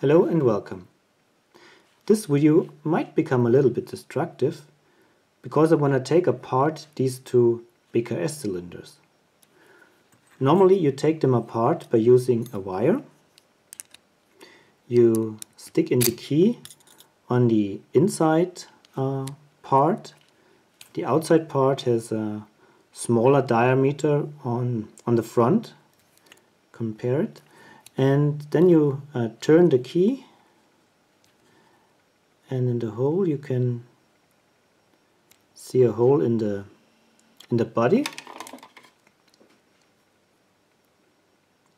Hello and welcome. This video might become a little bit destructive because I want to take apart these two BKS cylinders. Normally you take them apart by using a wire. You stick in the key on the inside part. The outside part has a smaller diameter on the front. Compare it. And then you turn the key, and in the hole you can see a hole in the body.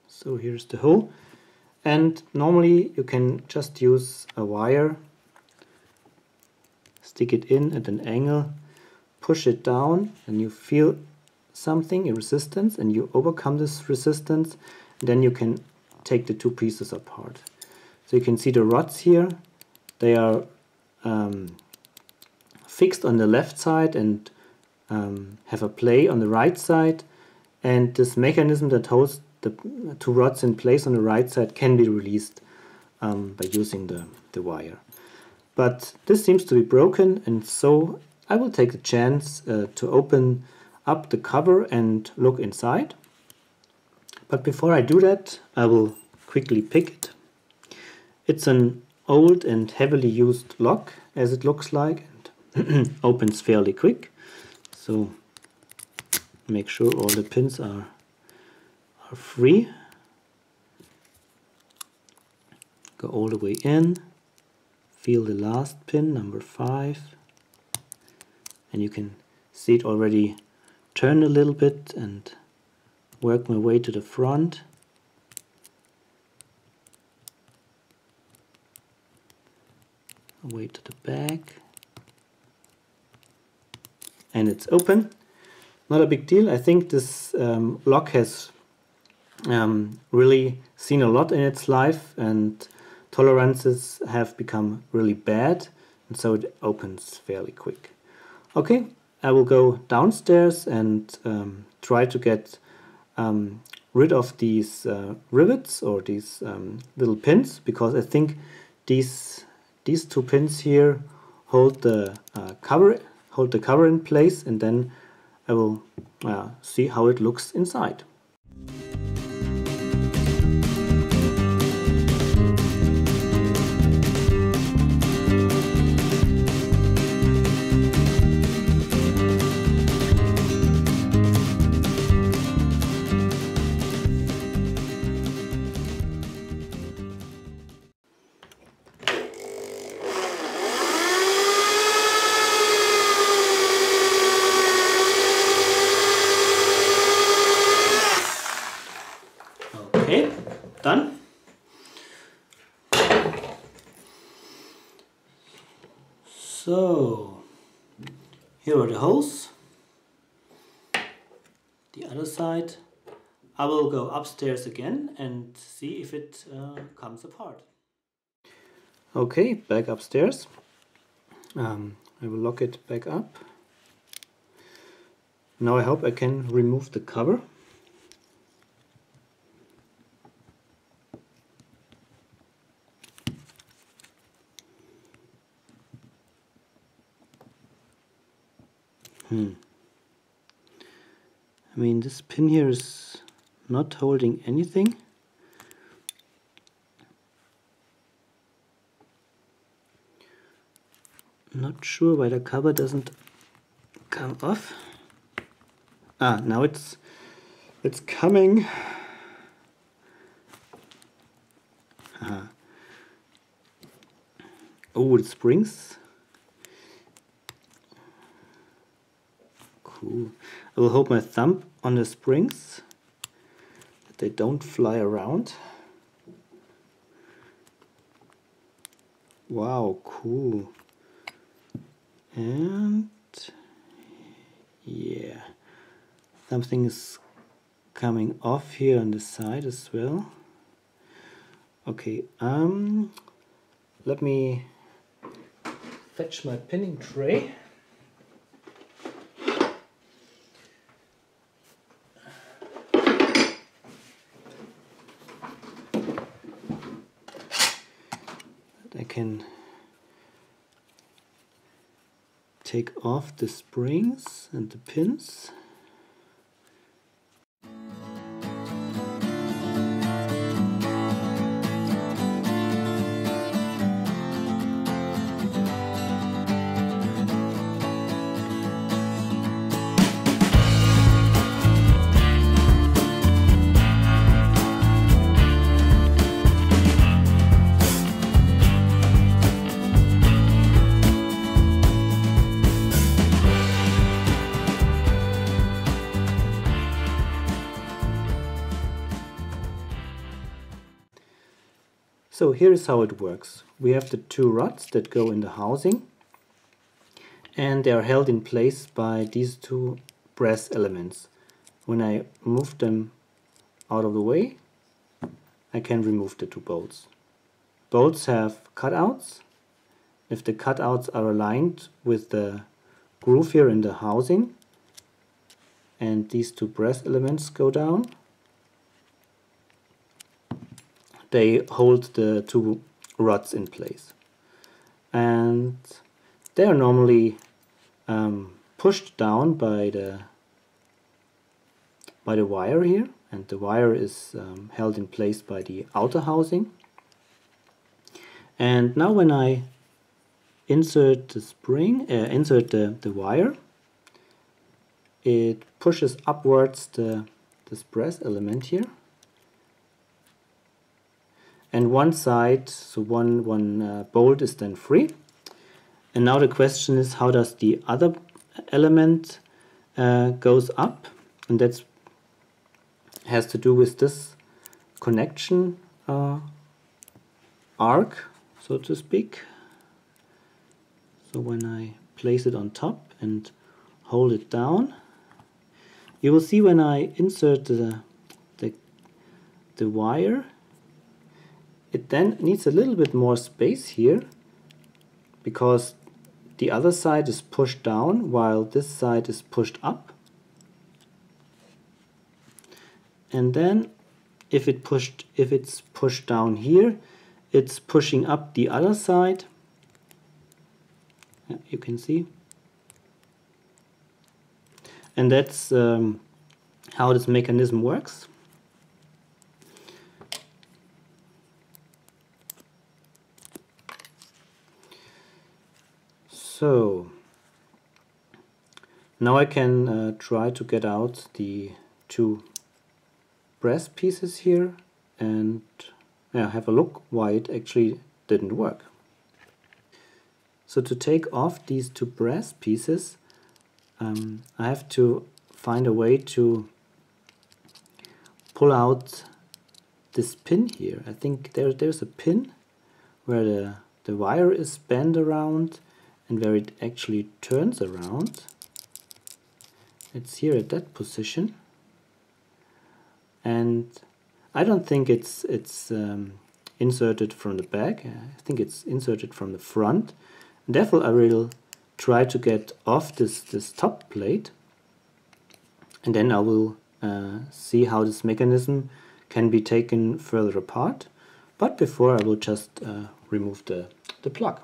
So here's the hole, and normally you can just use a wire, stick it in at an angle, push it down, and you feel something, a resistance, and you overcome this resistance, and then you can take the two pieces apart. So you can see the rods here, they are fixed on the left side and have a play on the right side, and this mechanism that holds the two rods in place on the right side can be released by using the wire. But this seems to be broken, and so I will take the chance to open up the cover and look inside. But before I do that, I will quickly pick it. It's an old and heavily used lock, as it looks like, and opens fairly quick. So make sure all the pins are free. Go all the way in. Feel the last pin, number 5. And you can see it already turn a little bit and work my way to the front. Way to the back. And it's open. Not a big deal. I think this lock has really seen a lot in its life, and tolerances have become really bad, and so it opens fairly quick. Okay, I will go downstairs and try to get rid of these rivets or these little pins, because I think these two pins here hold the cover in place, and then I will see how it looks inside. Okay, done. So here are the holes. The other side. I will go upstairs again and see if it comes apart. Okay, back upstairs. I will lock it back up. Now I hope I can remove the cover. I mean, this pin here is not holding anything. Not sure why the cover doesn't come off. Ah, now it's coming. Oh, the springs. Cool. I will hold my thumb on the springs, that they don't fly around. Wow, cool. And yeah, something is coming off here on the side as well. Okay, let me fetch my pinning tray. can take off the springs and the pins. So here is how it works. We have the two rods that go in the housing, and they are held in place by these two brass elements. When I move them out of the way, I can remove the two bolts. Bolts have cutouts. If the cutouts are aligned with the groove here in the housing, and these two brass elements go down, they hold the two rods in place. And they are normally pushed down by the wire here, and the wire is held in place by the outer housing. And now when I insert the spring, insert the wire, it pushes upwards this brass element here, and one side, so one bolt is then free. And now the question is, how does the other element goes up? And that's has to do with this connection arc, so to speak. So when I place it on top and hold it down, you will see when I insert the wire, it then needs a little bit more space here, because the other side is pushed down while this side is pushed up. And then if it's pushed down here, it's pushing up the other side. Yeah, you can see. And that's how this mechanism works. So now I can try to get out the two brass pieces here and have a look why it actually didn't work. So to take off these two brass pieces, I have to find a way to pull out this pin here. I think there's a pin where the wire is bent around and where it actually turns around. It's here at that position, and I don't think it's inserted from the back. I think it's inserted from the front. And therefore, I will try to get off this top plate, and then I will see how this mechanism can be taken further apart. But before, I will just remove the plug.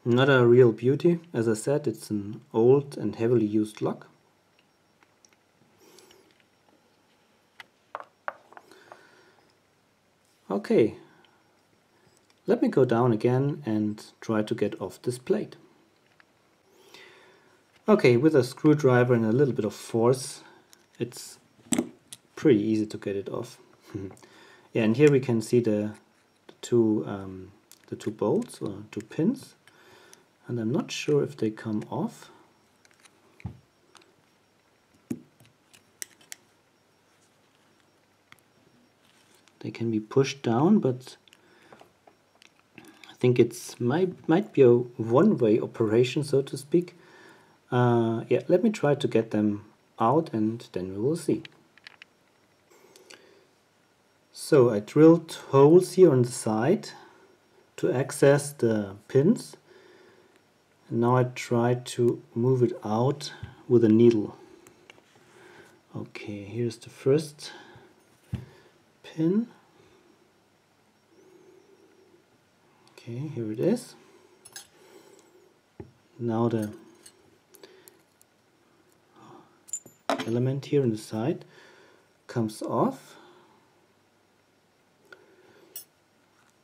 Not a real beauty. As I said, it's an old and heavily used lock. Okay, let me go down again and try to get off this plate. Okay, with a screwdriver and a little bit of force, it's pretty easy to get it off. Yeah, and here we can see the two bolts or two pins. And I'm not sure if they come off. They can be pushed down, but I think it's might be a one-way operation, so to speak. Yeah, let me try to get them out, and then we will see. So I drilled holes here on the side to access the pins. And now I try to move it out with a needle. Okay, here's the first pin. Okay, here it is. Now the element here on the side comes off.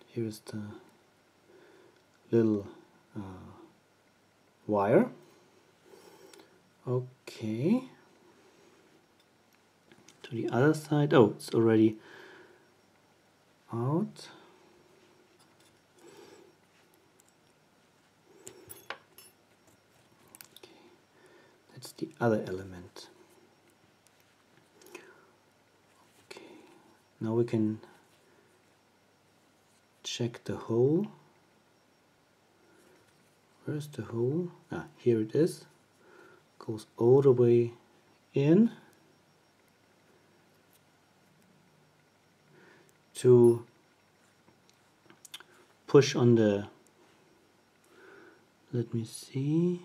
Here's the little wire. Okay. To the other side. Oh, it's already out. Okay. That's the other element. Okay. Now we can check the hole. Where's the hole? Ah, here it is. Goes all the way in to push on the, let me see,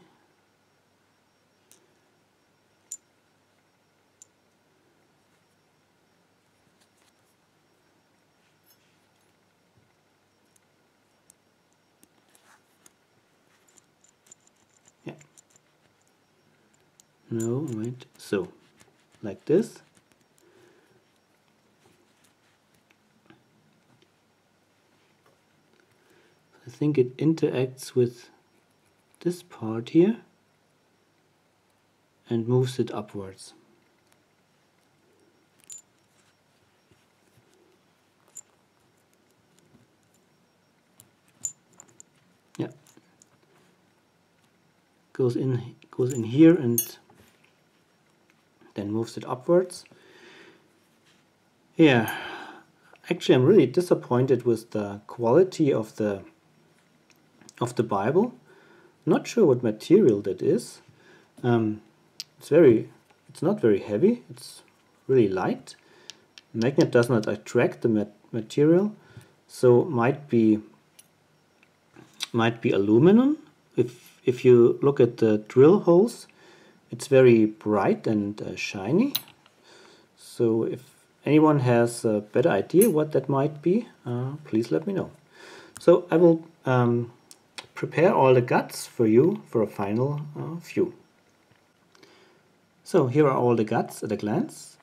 yeah, no, wait, so, like this. I think it interacts with this part here and moves it upwards. Yeah, goes in here and then moves it upwards. Yeah, actually I'm really disappointed with the quality of the Bible. Not sure what material that is. It's not very heavy. It's really light. Magnet does not attract the material, so might be aluminum. If you look at the drill holes, it's very bright and shiny. So if anyone has a better idea what that might be, please let me know. So I will prepare all the guts for you for a final view. So here are all the guts at a glance.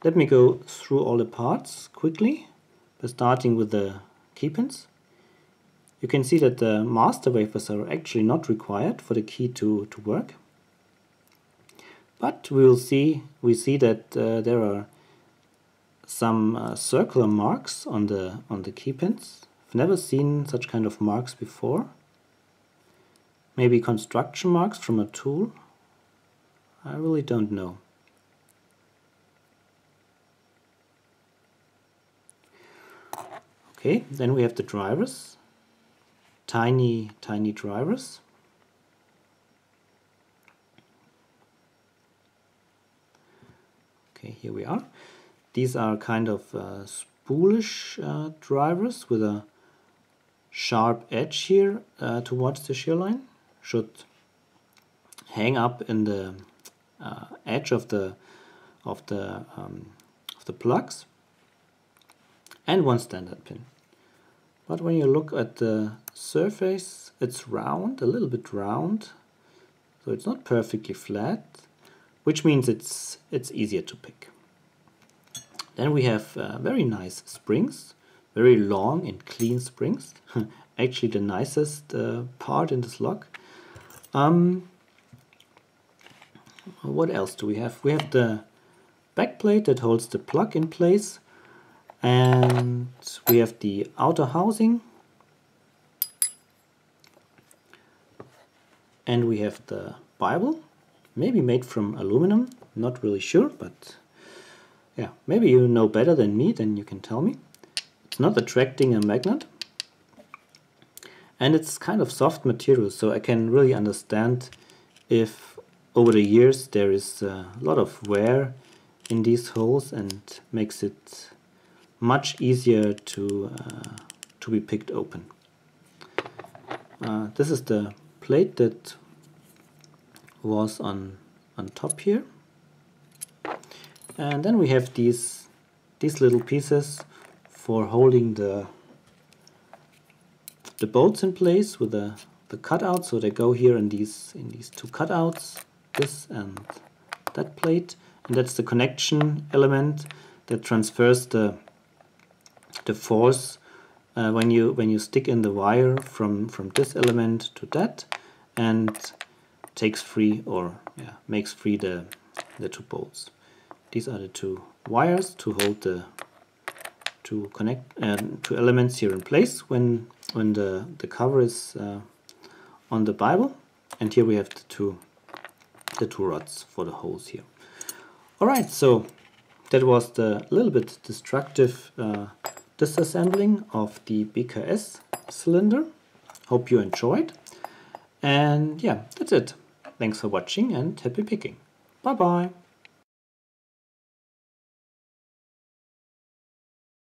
Let me go through all the parts quickly by starting with the key pins. You can see that the master wafers are actually not required for the key to work. But we see that there are some circular marks on the key pins. I've never seen such kind of marks before. Maybe construction marks from a tool? I really don't know. Okay, then we have the drivers. Tiny drivers. Okay, here we are. These are kind of spoolish drivers with a sharp edge here towards the shear line. Should hang up in the edge of the plugs, and one standard pin. But when you look at the surface, it's round, a little bit round, so it's not perfectly flat, which means it's easier to pick. Then we have very nice springs, very long and clean springs. Actually the nicest part in this lock. What else do we have? We have the back plate that holds the plug in place, and we have the outer housing, and we have the Bible, maybe made from aluminum, not really sure, but yeah, maybe you know better than me, then you can tell me. It's not attracting a magnet, and it's kind of soft material, so I can really understand if over the years there is a lot of wear in these holes and makes it much easier to be picked open. this is the plate that was on top here, and then we have these little pieces for holding the bolts in place with the cutouts. So they go here in these two cutouts, this and that plate, and that's the connection element that transfers the force when you stick in the wire from this element to that, and takes free, or makes free the two bolts. These are the two wires to hold the two elements here in place when the cover is on the Bible, and here we have the two rods for the holes here. Alright, so that was the little bit destructive disassembling of the BKS cylinder. Hope you enjoyed, and yeah, that's it. Thanks for watching and happy picking. Bye bye.